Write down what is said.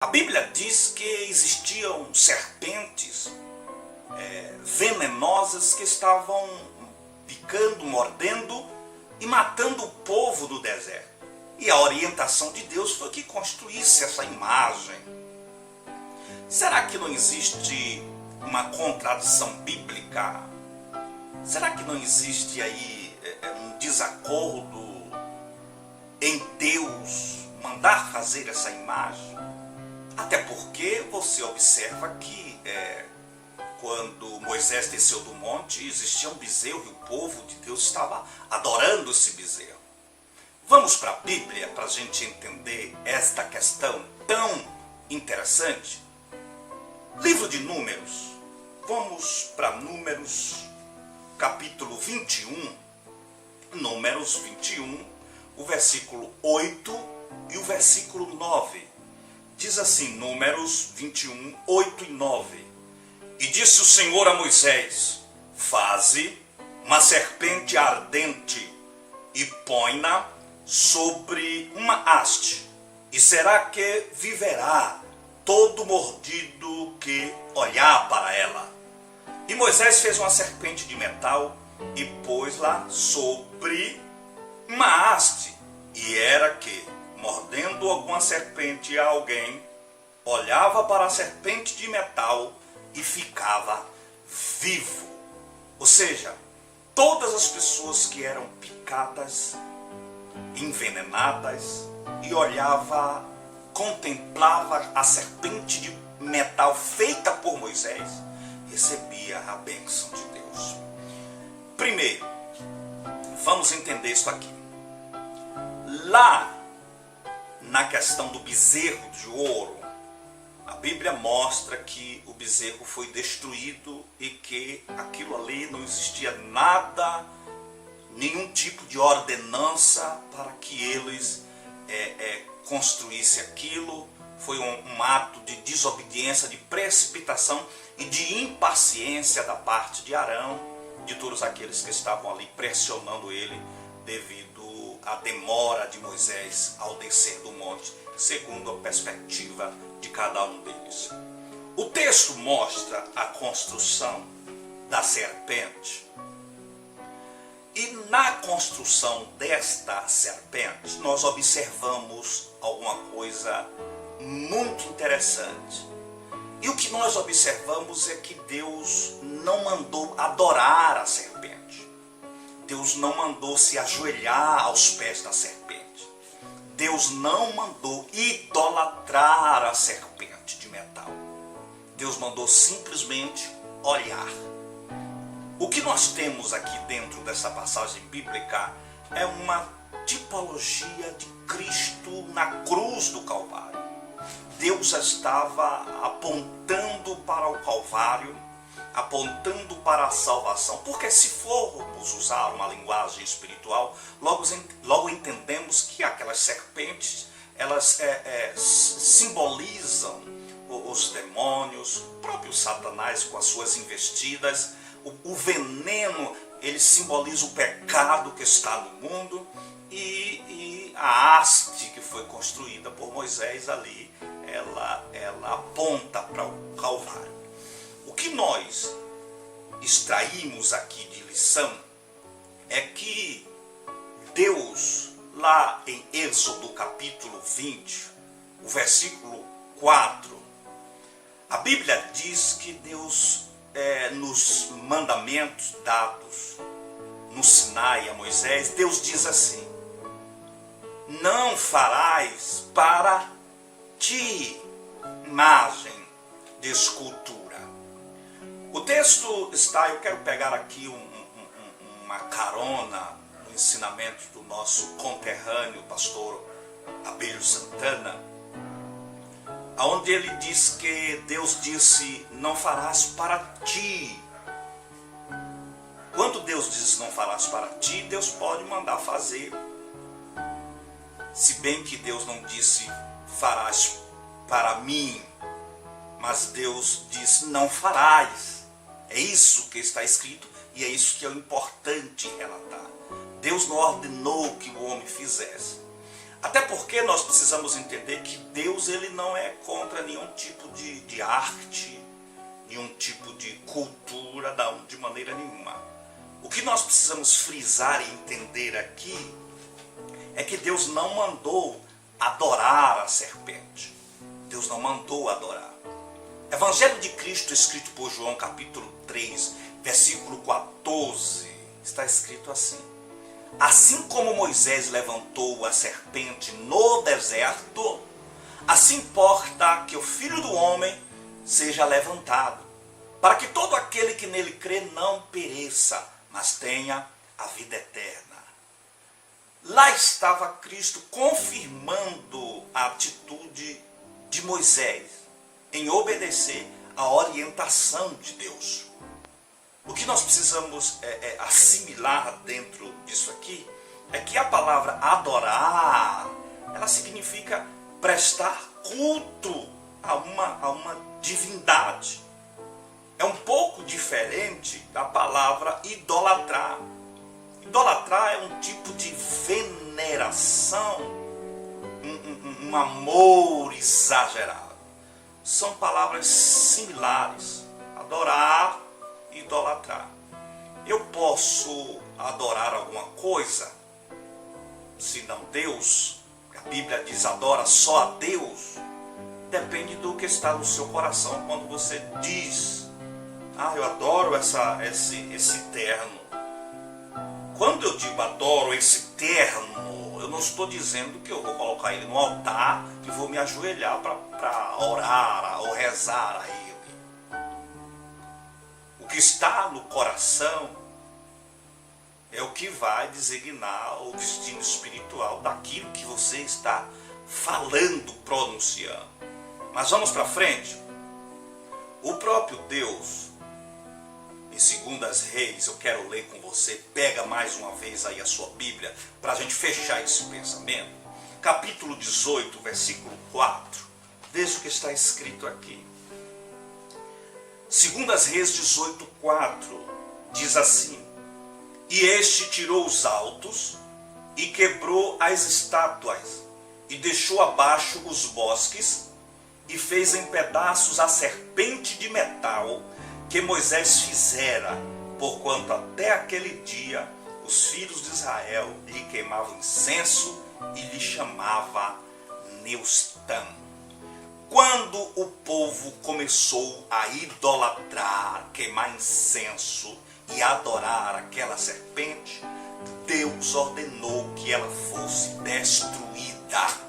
A Bíblia diz que existiam serpentes venenosas que estavam picando, mordendo e matando o povo do deserto. E a orientação de Deus foi que construísse essa imagem. Será que não existe uma contradição bíblica? Será que não existe aí um desacordo em Deus mandar fazer essa imagem? Até porque você observa que quando Moisés desceu do monte, existia um bezerro e o povo de Deus estava adorando esse bezerro. Vamos para a Bíblia para a gente entender esta questão tão interessante. Livro de Números. Vamos para Números, capítulo 21. Números 21, o versículo 8 e o versículo 9. Diz assim, Números 21, 8 e 9. E disse o Senhor a Moisés: faze uma serpente ardente e põe-na sobre uma haste, e será que viverá todo mordido que olhar para ela. E Moisés fez uma serpente de metal e pôs-la sobre uma haste, e era que, mordendo alguma serpente a alguém, olhava para a serpente de metal e ficava vivo. Ou seja, todas as pessoas que eram picadas, envenenadas, e contemplava a serpente de metal feita por Moisés, recebia a bênção de Deus. Primeiro, vamos entender isso aqui. Lá, na questão do bezerro de ouro, a Bíblia mostra que o bezerro foi destruído e que aquilo ali não existia nada, nenhum tipo de ordenança para que eles construíssem aquilo. Foi um ato de desobediência, de precipitação e de impaciência da parte de Arão, de todos aqueles que estavam ali pressionando ele devido à demora de Moisés ao descer do monte, segundo a perspectiva de cada um deles. O texto mostra a construção da serpente. E na construção desta serpente, nós observamos alguma coisa muito interessante. E o que nós observamos é que Deus não mandou adorar a serpente. Deus não mandou se ajoelhar aos pés da serpente. Deus não mandou idolatrar a serpente de metal. Deus mandou simplesmente olhar. O que nós temos aqui dentro dessa passagem bíblica é uma tipologia de Cristo na cruz do Calvário. Deus estava apontando para o Calvário, apontando para a salvação, porque se formos usar uma linguagem espiritual, logo entendemos que aquelas serpentes, elas simbolizam os demônios, o próprio Satanás com as suas investidas. O veneno, ele simboliza o pecado que está no mundo, e a haste que foi construída por Moisés ali, ela aponta para o Calvário. O que nós extraímos aqui de lição é que Deus, lá em Êxodo capítulo 20, o versículo 4, a Bíblia diz que Deus, nos mandamentos dados no Sinai a Moisés, Deus diz assim: não farás para ti imagem de escultura. O texto está, eu quero pegar aqui uma carona no ensinamento do nosso conterrâneo, pastor Abelho Santana, onde ele diz que Deus disse: não farás para ti. Quando Deus diz não farás para ti, Deus pode mandar fazer. Se bem que Deus não disse farás para mim, mas Deus diz não farás. É isso que está escrito e é isso que é o importante relatar. Deus não ordenou que o homem fizesse. Até porque nós precisamos entender que Deus ele não é contra nenhum tipo de arte, nenhum tipo de cultura, de maneira nenhuma. O que nós precisamos frisar e entender aqui é que Deus não mandou adorar a serpente. Deus não mandou adorar. Evangelho de Cristo, escrito por João, capítulo 3, versículo 14, está escrito assim: assim como Moisés levantou a serpente no deserto, assim importa que o Filho do Homem seja levantado, para que todo aquele que nele crê não pereça, mas tenha a vida eterna. Lá estava Cristo confirmando a atitude de Moisés em obedecer à orientação de Deus. O que nós precisamos assimilar dentro disso aqui é que a palavra adorar, ela significa prestar culto a uma divindade. É um pouco diferente da palavra idolatrar. Idolatrar é um tipo de veneração, um amor exagerado. São palavras similares. Adorar e idolatrar. Eu posso adorar alguma coisa, se não Deus. A Bíblia diz adora só a Deus. Depende do que está no seu coração quando você diz: eu adoro esse terno. Quando eu digo adoro esse terno, eu não estou dizendo que eu vou colocar ele no altar e vou me ajoelhar para orar ou rezar a ele. O que está no coração é o que vai designar o destino espiritual daquilo que você está falando, pronunciando. Mas vamos para frente. O próprio Deus, em 2 Reis, eu quero ler com você, pega mais uma vez aí a sua Bíblia, para a gente fechar esse pensamento. Capítulo 18, versículo 4, veja o que está escrito aqui. 2 Reis 18, 4, diz assim: e este tirou os altos, e quebrou as estátuas, e deixou abaixo os bosques, e fez em pedaços a serpente de metal, que Moisés fizera, porquanto até aquele dia os filhos de Israel lhe queimavam incenso e lhe chamava Neustã. Quando o povo começou a idolatrar, queimar incenso e adorar aquela serpente, Deus ordenou que ela fosse destruída.